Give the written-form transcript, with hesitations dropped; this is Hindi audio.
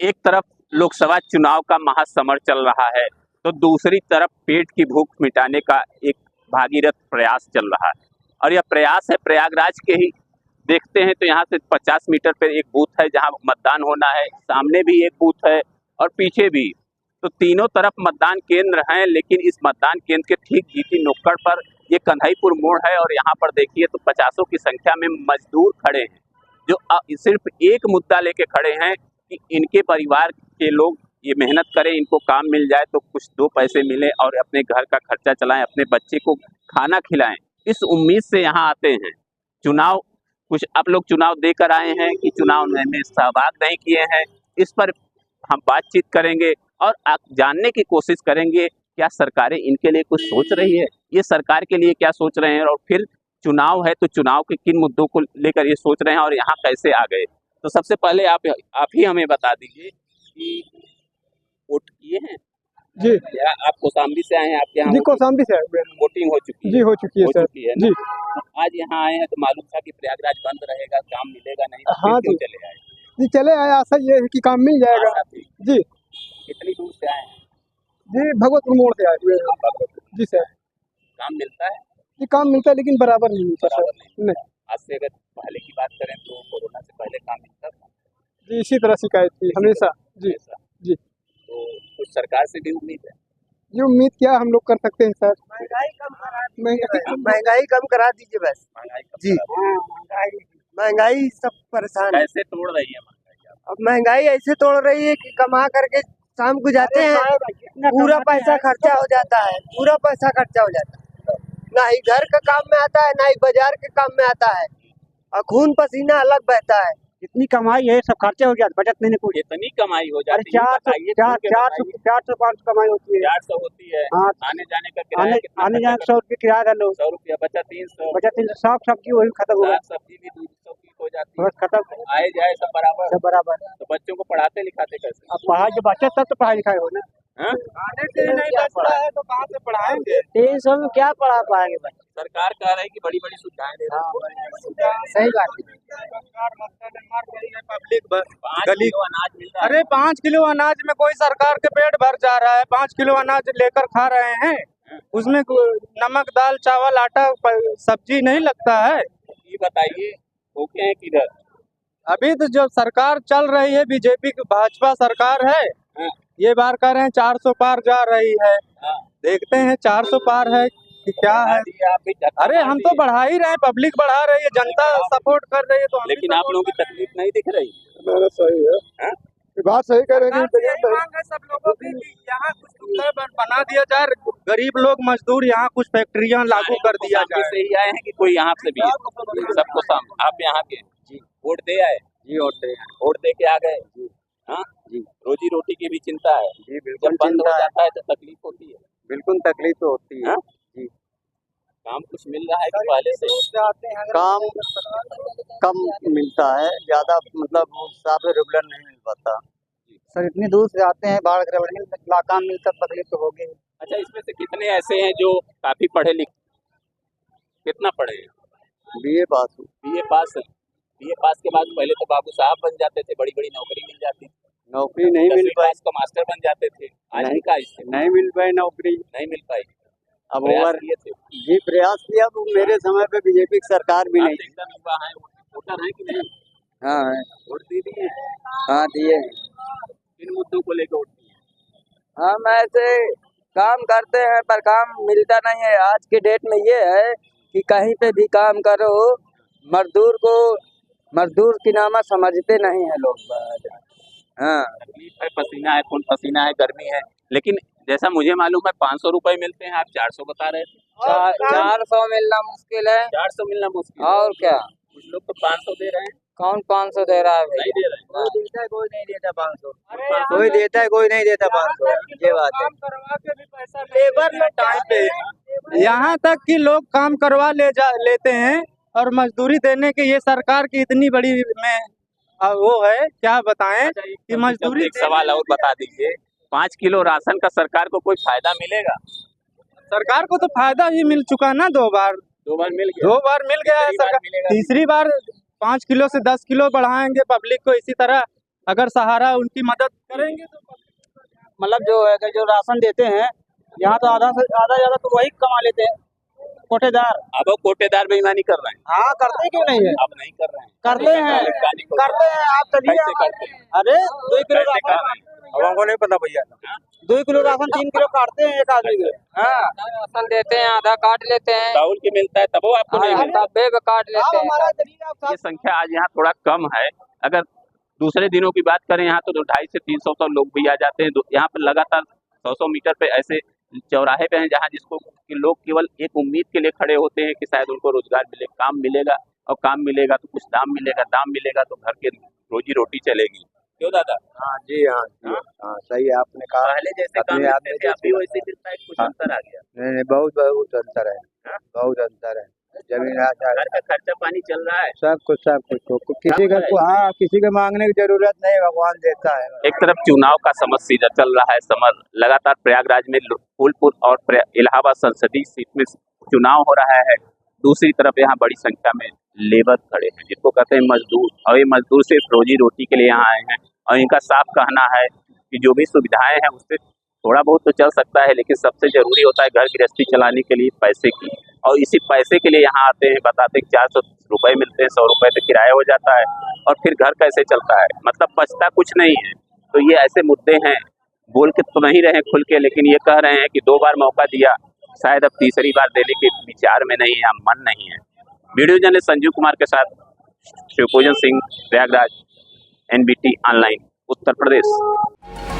एक तरफ लोकसभा चुनाव का महासमर चल रहा है, तो दूसरी तरफ पेट की भूख मिटाने का एक भागीरथ प्रयास चल रहा है। और यह प्रयास है प्रयागराज के ही। देखते हैं तो यहाँ से 50 मीटर पर एक बूथ है जहाँ मतदान होना है, सामने भी एक बूथ है और पीछे भी। तो तीनों तरफ मतदान केंद्र हैं, लेकिन इस मतदान केंद्र के ठीक जीती नुक्कड़ पर ये कन्हैपुर मोड़ है और यहाँ पर देखिए तो 50 की संख्या में मजदूर खड़े हैं, जो सिर्फ एक मुद्दा लेके खड़े हैं कि इनके परिवार के लोग ये मेहनत करें, इनको काम मिल जाए तो कुछ 2 पैसे मिले और अपने घर का खर्चा चलाएं, अपने बच्चे को खाना खिलाएं। इस उम्मीद से यहाँ आते हैं। चुनाव कुछ आप लोग चुनाव देकर आए हैं कि चुनाव में सहभाग नहीं किए हैं, इस पर हम बातचीत करेंगे और आप जानने की कोशिश करेंगे क्या सरकारें इनके लिए कुछ सोच रही है, ये सरकार के लिए क्या सोच रहे हैं, और फिर चुनाव है तो चुनाव के किन मुद्दों को लेकर ये सोच रहे हैं और यहाँ कैसे आ गए। तो सबसे पहले आप ही हमें बता दीजिए कि वोट किए हैं जी। या आप कौशाम्बी से आए हैं? आपके यहाँ जी कौशाम्बी से आए हुए हैं। वोटिंग हो चुकी है? जी हो चुकी है सर जी। आज यहाँ आए हैं तो मालूम था कि प्रयागराज बंद रहेगा, काम मिलेगा नहीं, तो हाँ क्यों जी चले आए? जी चले आए, आशा ये है कि काम मिल जाएगा जी। कितनी दूर से आए हैं? जी भगवतपुर मोड़ से आए हुए हैं जी सर। काम मिलता है? जी काम मिलता है लेकिन बराबर नहीं मिलता सर। नहीं। आज से अगर पहले की बात करें तो कोरोना से पहले काम मिलता था जी, इसी तरह शिकायत थी हमेशा जी जी। तो कुछ सरकार से भी उम्मीद है? ये उम्मीद क्या हम लोग कर सकते हैं सर? महंगाई कम करा दीजिए बस जी। महंगाई सब परेशान है। कैसे तोड़ रही है महंगाई? अब महंगाई ऐसे तोड़ रही है कि कमा करके शाम को जाते हैं, पूरा पैसा खर्चा हो जाता है, पूरा पैसा खर्चा हो जाता है। ना ही घर का काम में आता है, ना ही बाजार के काम में आता है, और खून पसीना अलग बहता है। इतनी कमाई है, सब खर्चे हो गया, बचत नहीं पूरी। इतनी कमाई हो जाती है? 400-500 कमाई होती है। 400 होती है। हाँ। आने जाने का किराया कितना? आने जाने 100 रुपये किराया है लो, 100 रुपया बचा 300। साग सब्जी वही खत्म हुआ, सब्जी भी 200 की हो जाती है, बस खत्म। आए जाए सब बराबर। सब बराबर। तो बच्चों को पढ़ाते लिखाते कैसे? अब पढ़ाई जब बच्चा तब तो पढ़ाई लिखाई हो ना। खाने से नहीं बचता है तो कहाँ से पढ़ाएंगे? 300 में क्या पढ़ा पाएंगे बच्चे? सरकार कह रही है कि बड़ी बड़ी सुविधाएं दे रही है। सही बात है। पब्लिक गली को अनाज मिल रहा है। अरे 5 किलो अनाज में कोई सरकार के पेट भर जा रहा है। 5 किलो अनाज लेकर खा रहे हैं, उसमें नमक दाल चावल आटा सब्जी नहीं लगता है। ये बताइए भूखे हैं किधर? अभी तो जो सरकार चल रही है बीजेपी की भाजपा सरकार है, ये बार कह रहे हैं 400 पार जा रही है। देखते हैं 400 पार है कि क्या है। अरे हम तो बढ़ा ही रहे हैं, पब्लिक बढ़ा रही है, जनता सपोर्ट कर रही है, तो लेकिन आप लोगों की तकलीफ नहीं दिख रही। सही है, बात सही कह रहे हैं। सब लोगों की यहाँ कुछ सुविधा बना दिया जाए, गरीब लोग मजदूर यहाँ कुछ फैक्ट्रियाँ लागू कर दिया जाए। से ही आए हैं कि कोई यहाँ से भी है? सबको सामने आप यहाँ के जी वोट दे आए? जी वोट दे के आ गए हाँ जी। रोजी रोटी की भी चिंता है जी? बिल्कुल। जब बंद हो जाता है तो तकलीफ होती है? बिल्कुल तकलीफ तो होती है जी। काम कुछ मिल रहा है कि पहले से? काम कम मिलता है, ज्यादा मतलब हिसाब से रेगुलर नहीं मिल पाता सर। इतनी दूर से आते हैं, बाढ़ का काम मिलता तकलीफ तो होगी। अच्छा, इसमें से कितने ऐसे हैं जो काफी पढ़े लिखे? कितना पढ़े हैं? बीए पास हूँ। बीए पास है? बीए पास के बाद पहले तो बाबू साहब बन जाते थे, बड़ी बड़ी नौकरी मिल जाती थी। नौकरी नहीं मिल पाई तो मास्टर बन जाते थे। आज नहीं, का नहीं मिल पाई नौकरी, नहीं मिल पाई। अब प्रयास किए थे जी, प्रयास किया। अब मेरे समय पे बीजेपी की सरकार भी नहीं। एकदम युवा है, वोटर है कि नहीं? हाँ वोट दे दिए? हाँ दिए। इन मुद्दों को लेकर वोट दिए? हम ऐसे काम करते हैं पर काम मिलता नहीं है। आज के डेट में ये है कि कहीं पे भी काम करो, मजदूर की नामा समझते नहीं है लोग। हाँ तकलीफ है, पसीना है, खून पसीना है, गर्मी है, लेकिन जैसा मुझे मालूम है 500 रुपए मिलते हैं, आप 400 बता रहे थे। 400 मिलना मुश्किल है। 400 मिलना मुश्किल है। और क्या, कुछ लोग तो 500 दे रहे हैं। कौन 500 दे रहा है? नहीं दे रहे हैं। कोई देता है, कोई नहीं देता 500। कोई देता है, कोई नहीं देता 500। ये बात है। लेबर में टाइम पे यहाँ तक कि लोग काम करवा लेते हैं और मजदूरी देने के ये सरकार की इतनी बड़ी में वो है, क्या बताएं कि मजदूरी। एक सवाल और बता दीजिए, 5 किलो राशन का सरकार को कोई फायदा मिलेगा? सरकार को तो फायदा ही मिल चुका ना, 2 बार मिल गया। 2 बार मिल गया है सरकार। तीसरी बार 5 किलो से 10 किलो बढ़ाएंगे, पब्लिक को इसी तरह अगर सहारा उनकी मदद करेंगे तो मतलब जो है कि जो राशन देते हैं यहाँ तो आधा से आधा ज्यादा तो वही कमा लेते हैं कोटेदार। अब वो कोटेदार बेईमानी कर रहे हैं। हाँ करते क्यों नहीं है? अब नहीं कर रहे हैं। करते हैं आप चलिए। कैसे करते हैं? अरे 2 किलो कैसे कर रहे राशन, हैं? अब हमको नहीं पता भैया। 2 किलो राशन 3 किलो काटते हैं एक आदमी के। हाँ राशन देते हैं, आधा काट लेते हैं, चावल की मिलता है तब वो आपको नहीं मिलता। आधा बेग काट लेते आप हैं। हमारा चलिए आप ये संख्या आज यहाँ थोड़ा कम है। अगर दूसरे दिनों की बात करें यहाँ तो 250 से 300 लोग भी आ जाते हैं। यहाँ पर लगातार 100 मीटर पे ऐसे चौराहे पे हैं जहाँ जिसको कि लोग केवल एक उम्मीद के लिए खड़े होते हैं कि शायद उनको रोजगार मिले, काम मिलेगा, और काम मिलेगा तो कुछ दाम मिलेगा, दाम मिलेगा तो घर की रोजी रोटी चलेगी। क्यों दादा? हाँ जी, हाँ सही है आपने कहा। पहले जैसे काम अपने आप मिलते में थे अभी जैसे वैसे मिलता है, कुछ हाँ। अंतर आ गया। नहीं बहुत अंतर है, बहुत अंतर है। जमीन आसमान घर का खर्चा पानी चल रहा है। सब कुछ तो किसी का हाँ किसी का मांगने की जरूरत नहीं, भगवान देता है। एक तरफ चुनाव का समर सीजन चल रहा है, समर लगातार प्रयागराज में फूलपुर और इलाहाबाद संसदीय सीट में चुनाव हो रहा है। दूसरी तरफ यहाँ बड़ी संख्या में लेबर खड़े हैं जिनको कहते हैं मजदूर, और ये मजदूर सिर्फ रोजी रोटी के लिए यहाँ आए हैं। और इनका साफ कहना है कि जो भी सुविधाएं हैं उससे थोड़ा बहुत तो चल सकता है, लेकिन सबसे जरूरी होता है घर गृहस्थी चलाने के लिए पैसे की, और इसी पैसे के लिए यहाँ आते हैं। बताते हैं 400 रुपए मिलते हैं, 100 रुपए तो किराया हो जाता है, और फिर घर कैसे चलता है, मतलब बचता कुछ नहीं है। तो ये ऐसे मुद्दे हैं, बोल के तो नहीं रहे खुल के, लेकिन ये कह रहे हैं कि 2 बार मौका दिया, शायद अब तीसरी बार देने के विचार में नहीं है, मन नहीं है। वीडियो जर्नलिस्ट संजीव कुमार के साथ शिवपूजन सिंह, प्रयागराज, NBT ऑनलाइन, उत्तर प्रदेश।